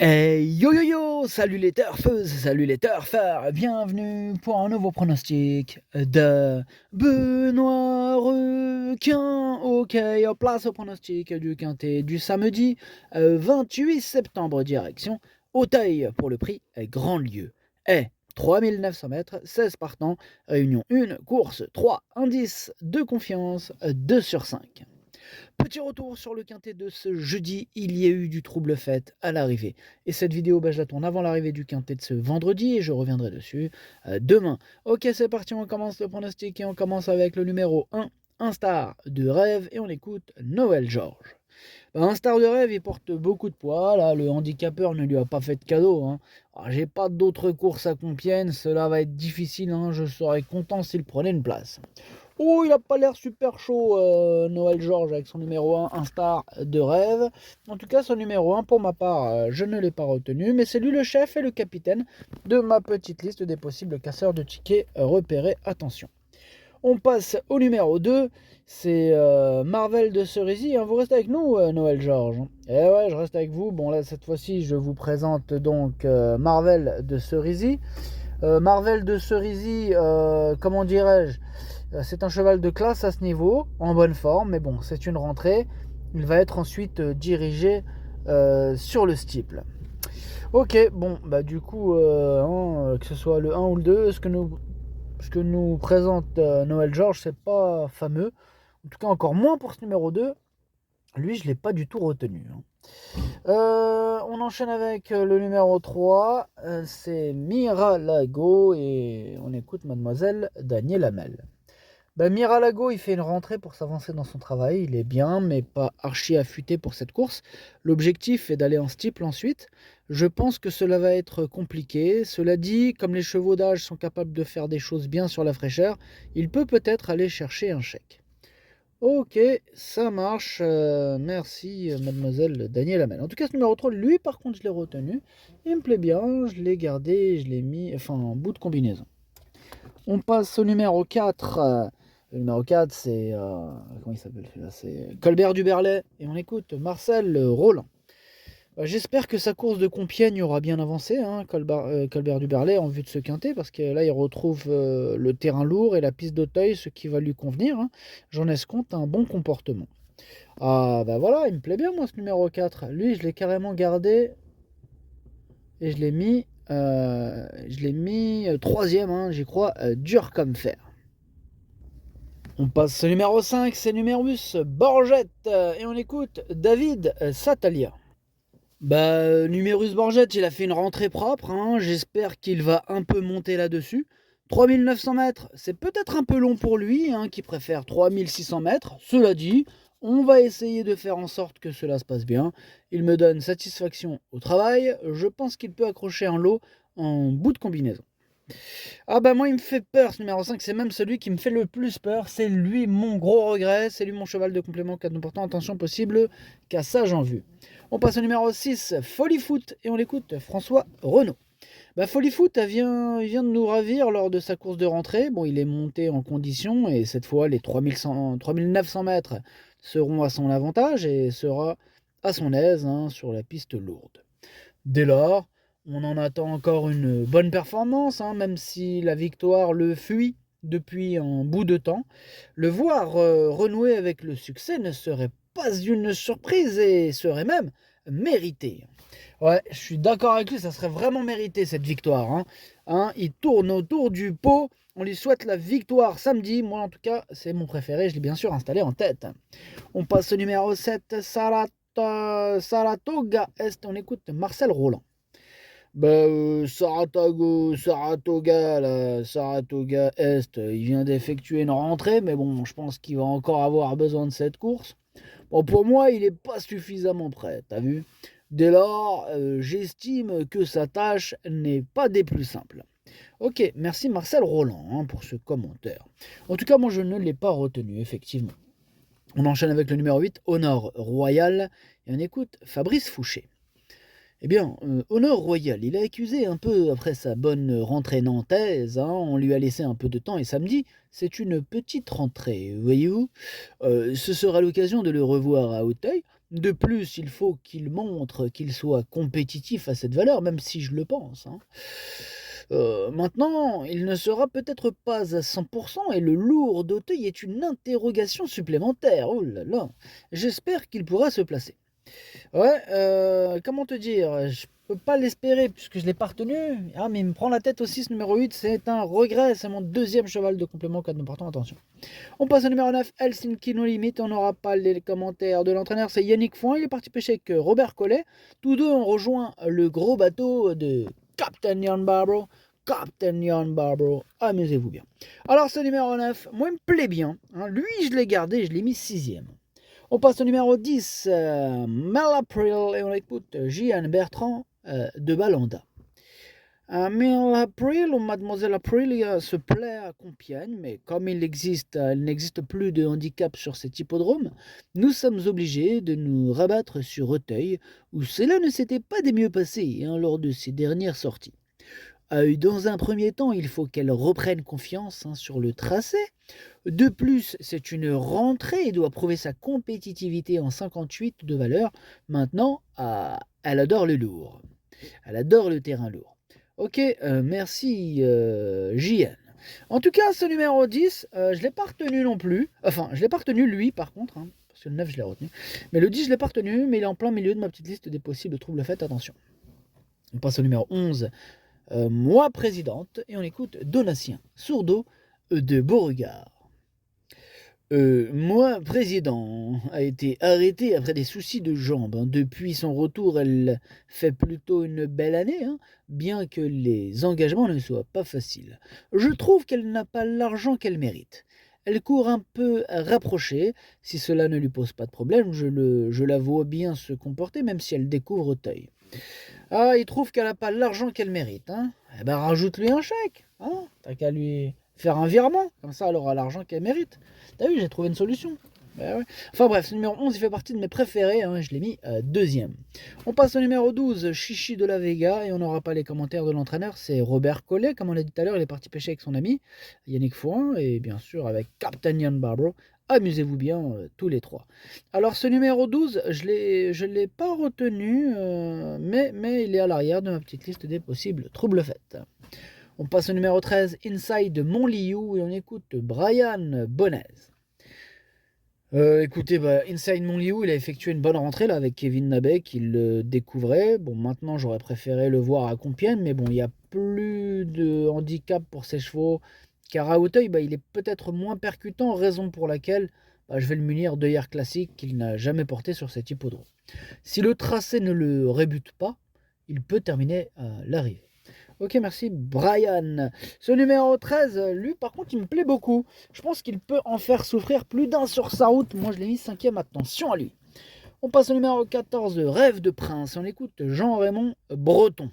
Yo yo yo, salut les turfeuses, salut les turfeurs, bienvenue pour un nouveau pronostic de Benoît Requin. Ok, hop, place au pronostic du quintet du samedi 28 septembre, direction Auteuil pour le prix Grandlieu. 3900 mètres, 16 partants, réunion 1, course 3, indice de confiance 2 sur 5. Petit retour sur le quintet de ce jeudi, il y a eu du trouble fait à l'arrivée. Et cette vidéo, je la tourne avant l'arrivée du quintet de ce vendredi et je reviendrai dessus demain. Ok, c'est parti, on commence le pronostic et on commence avec le numéro 1, un star de rêve, et on écoute Noël Georges. Un star de rêve, il porte beaucoup de poids, là, le handicapeur ne lui a pas fait de cadeau. Alors, j'ai pas d'autres courses à Compiègne, cela va être difficile, je serais content s'il prenait une place. Oh, il a pas l'air super chaud, Noël Georges, avec son numéro 1, un star de rêve. En tout cas, son numéro 1, pour ma part, je ne l'ai pas retenu, mais c'est lui le chef et le capitaine de ma petite liste des possibles casseurs de tickets repérés. Attention. On passe au numéro 2, c'est Marvel de Cerisy. Vous restez avec nous, Noël Georges. Eh ouais, je reste avec vous. Bon, là, cette fois-ci, je vous présente donc Marvel de Cerisy. Marvel de Cerisy, comment dirais-je, c'est un cheval de classe à ce niveau, en bonne forme, mais bon, c'est une rentrée. Il va être ensuite dirigé sur le steeple. Ok, bon, du coup, que ce soit le 1 ou le 2, ce que nous présente Noël Georges, c'est pas fameux. En tout cas, encore moins pour ce numéro 2. Lui, je ne l'ai pas du tout retenu. On enchaîne avec le numéro 3. C'est Miralago. Et on écoute Mademoiselle Danielle Hamel. Miralago, il fait une rentrée pour s'avancer dans son travail. Il est bien, mais pas archi affûté pour cette course. L'objectif est d'aller en steeple ensuite. Je pense que cela va être compliqué. Cela dit, comme les chevaux d'âge sont capables de faire des choses bien sur la fraîcheur, il peut peut-être aller chercher un chèque. Ok, ça marche. Merci, mademoiselle Danielle Hamel. En tout cas, ce numéro 3, lui, par contre, je l'ai retenu. Il me plaît bien. Je l'ai gardé. Je l'ai mis en bout de combinaison. On passe au numéro 4. Le numéro 4, c'est. Comment il s'appelle celui-là? C'est Colbert Duberlet. Et on écoute Marcel Roland. J'espère que sa course de Compiègne aura bien avancé, Colbert Duberlet, en vue de ce quintet, parce que là, il retrouve le terrain lourd et la piste d'Auteuil, ce qui va lui convenir. J'en escompte un bon comportement. Ah, voilà, il me plaît bien, moi, ce numéro 4. Lui, je l'ai carrément gardé et je l'ai mis troisième, j'y crois, dur comme fer. On passe au numéro 5, c'est Numerus Borgette, et on écoute David Satalia. Numerus Borgette, il a fait une rentrée propre, j'espère qu'il va un peu monter là-dessus. 3900 mètres, c'est peut-être un peu long pour lui, qui préfère 3600 mètres. Cela dit, on va essayer de faire en sorte que cela se passe bien. Il me donne satisfaction au travail, je pense qu'il peut accrocher un lot en bout de combinaison. Moi il me fait peur ce numéro 5, c'est même celui qui me fait le plus peur, c'est lui mon gros regret, c'est lui mon cheval de complément 4 portant, attention possible, cassage en vue. On passe au numéro 6, Folie Foot, et on l'écoute, François Renaud. Folie Foot, il vient de nous ravir lors de sa course de rentrée. Bon, il est monté en condition et cette fois les 3900 mètres seront à son avantage et sera à son aise sur la piste lourde. Dès lors, on en attend encore une bonne performance, même si la victoire le fuit depuis un bout de temps. Le voir renouer avec le succès ne serait pas une surprise et serait même mérité. Ouais, je suis d'accord avec lui, ça serait vraiment mérité cette victoire. Il tourne autour du pot, on lui souhaite la victoire samedi. Moi en tout cas, c'est mon préféré, je l'ai bien sûr installé en tête. On passe au numéro 7, Saratoga Est, on écoute Marcel Roland. Saratoga Est, il vient d'effectuer une rentrée, mais bon, je pense qu'il va encore avoir besoin de cette course. Bon, pour moi, il n'est pas suffisamment prêt, t'as vu? Dès lors, j'estime que sa tâche n'est pas des plus simples. Ok, merci Marcel Roland pour ce commentaire. En tout cas, moi, je ne l'ai pas retenu, effectivement. On enchaîne avec le numéro 8, Honor Royal, et on écoute Fabrice Fouché. Eh bien, Honor Royal, il a accusé un peu après sa bonne rentrée nantaise, on lui a laissé un peu de temps et samedi, c'est une petite rentrée, voyez-vous. Ce sera l'occasion de le revoir à Auteuil, De plus, il faut qu'il montre qu'il soit compétitif à cette valeur, même si je le pense, hein. Maintenant, il ne sera peut-être pas à 100 et le lourd d'Auteuil est une interrogation supplémentaire. Oh là là! J'espère qu'il pourra se placer. Ouais, comment te dire? Je peux pas l'espérer puisque je l'ai pas retenu. Ah, mais il me prend la tête aussi ce numéro 8, c'est un regret, c'est mon deuxième cheval de complément auquel nous portons attention. On passe au numéro 9, Helsinki No Limit, on n'aura pas les commentaires de l'entraîneur, c'est Yannick Foin, il est parti pêcher avec Robert Collet. Tous deux ont rejoint le gros bateau de Captain Jan Barbro. Captain Jan Barbro, amusez-vous bien. Alors ce numéro 9, moi il me plaît bien, hein. Lui je l'ai gardé, je l'ai mis 6ème. On passe au numéro 10, Mel April, et on écoute Gian Bertrand de Balanda. Mel April ou Mademoiselle April se plaît à Compiègne, mais comme il n'existe plus de handicap sur cet hippodrome, nous sommes obligés de nous rabattre sur Auteuil, où cela ne s'était pas des mieux passé lors de ses dernières sorties. Dans un premier temps, il faut qu'elle reprenne confiance sur le tracé. De plus, c'est une rentrée et doit prouver sa compétitivité en 58 de valeur. Maintenant, elle adore le lourd. Elle adore le terrain lourd. Ok, merci JN. En tout cas, ce numéro 10, je ne l'ai pas retenu non plus. Enfin, je ne l'ai pas retenu lui par contre, parce que le 9 je l'ai retenu. Mais le 10 je ne l'ai pas retenu, mais il est en plein milieu de ma petite liste des possibles troubles faits, attention. On passe au numéro 11, moi présidente, et on écoute Donatien Sourdeau de Beauregard. Moi président a été arrêté après des soucis de jambes. Depuis son retour, elle fait plutôt une belle année, bien que les engagements ne soient pas faciles. Je trouve qu'elle n'a pas l'argent qu'elle mérite. Elle court un peu rapprochée. Si cela ne lui pose pas de problème, je la vois bien se comporter, même si elle découvre Auteuil. Ah, il trouve qu'elle n'a pas l'argent qu'elle mérite, Eh ben, rajoute-lui un chèque, T'as qu'à lui faire un virement, comme ça elle aura l'argent qu'elle mérite. T'as vu, j'ai trouvé une solution. Ben ouais. Enfin bref, ce numéro 11, il fait partie de mes préférés, je l'ai mis deuxième. On passe au numéro 12, Chichi de la Vega, et on n'aura pas les commentaires de l'entraîneur, c'est Robert Collet, comme on l'a dit tout à l'heure, il est parti pêcher avec son ami Yannick Fouin, et bien sûr avec Captain Jan Barbro. Amusez-vous bien tous les trois. Alors ce numéro 12, je l'ai pas retenu, mais il est à l'arrière de ma petite liste des possibles troubles faits. On passe au numéro 13, Inside Montliou, et on écoute Brian Bonez. Écoutez, Inside Montliou, il a effectué une bonne rentrée là avec Kevin Nabet qui le découvrait. Bon, maintenant j'aurais préféré le voir à Compiègne, mais bon, il n'y a plus de handicap pour ces chevaux. Car à Auteuil, il est peut-être moins percutant, raison pour laquelle je vais le munir d'œillères classiques qu'il n'a jamais porté sur cet hippodrome. Si le tracé ne le rébute pas, il peut terminer à l'arrivée. Ok, merci Brian. Ce numéro 13, lui par contre il me plaît beaucoup. Je pense qu'il peut en faire souffrir plus d'un sur sa route. Moi je l'ai mis 5ème, attention à lui. On passe au numéro 14, Rêve de Prince. On écoute Jean-Raymond Breton.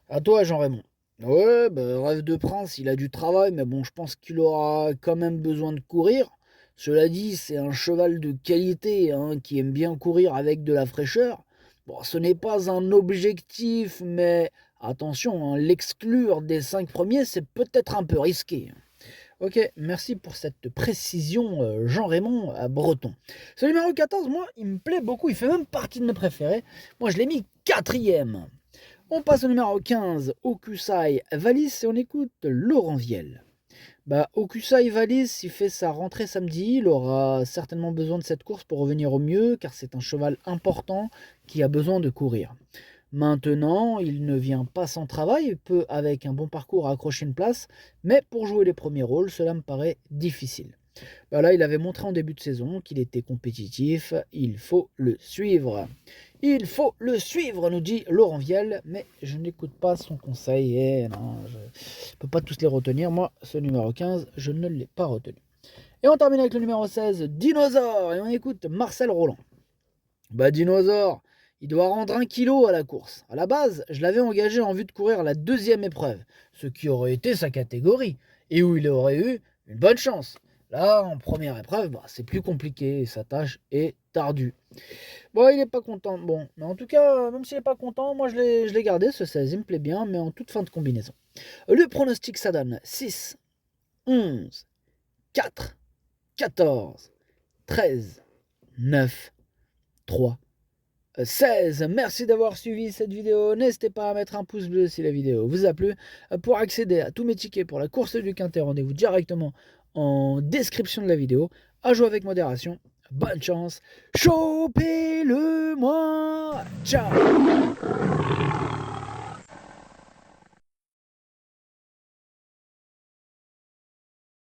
À toi Jean-Raymond. Ouais, Rêve de Prince, il a du travail, mais bon, je pense qu'il aura quand même besoin de courir. Cela dit, c'est un cheval de qualité qui aime bien courir avec de la fraîcheur. Bon, ce n'est pas un objectif, mais attention, l'exclure des 5 premiers, c'est peut-être un peu risqué. Ok, merci pour cette précision, Jean-Raymond Breton. Ce numéro 14, moi, il me plaît beaucoup, il fait même partie de mes préférés. Moi, je l'ai mis 4ème. On passe au numéro 15, Okusai Valis, et on écoute Laurent Viel. Okusai Valis, il fait sa rentrée samedi, il aura certainement besoin de cette course pour revenir au mieux, car c'est un cheval important qui a besoin de courir. Maintenant, il ne vient pas sans travail, il peut avec un bon parcours accrocher une place, mais pour jouer les premiers rôles, cela me paraît difficile. Là, il avait montré en début de saison qu'il était compétitif, il faut le suivre. Il faut le suivre, nous dit Laurent Viel, mais je n'écoute pas son conseil, non, je ne peux pas tous les retenir. Moi, ce numéro 15, je ne l'ai pas retenu. Et on termine avec le numéro 16, Dinosaure, et on écoute Marcel Roland. Dinosaure, il doit rendre 1 kilo à la course. À la base, je l'avais engagé en vue de courir la 2e épreuve, ce qui aurait été sa catégorie, et où il aurait eu une bonne chance. Là, en première épreuve, c'est plus compliqué, sa tâche est ardue. Il n'est pas content. Bon, mais en tout cas, même s'il n'est pas content, moi je l'ai gardé, ce 16, il me plaît bien, mais en toute fin de combinaison. Le pronostic, ça donne 6, 11, 4, 14, 13, 9, 3, 16. Merci d'avoir suivi cette vidéo. N'hésitez pas à mettre un pouce bleu si la vidéo vous a plu. Pour accéder à tous mes tickets pour la course du Quintet, rendez-vous directement en description de la vidéo. À jouer avec modération. Bonne chance. Chopez-le moi. Ciao.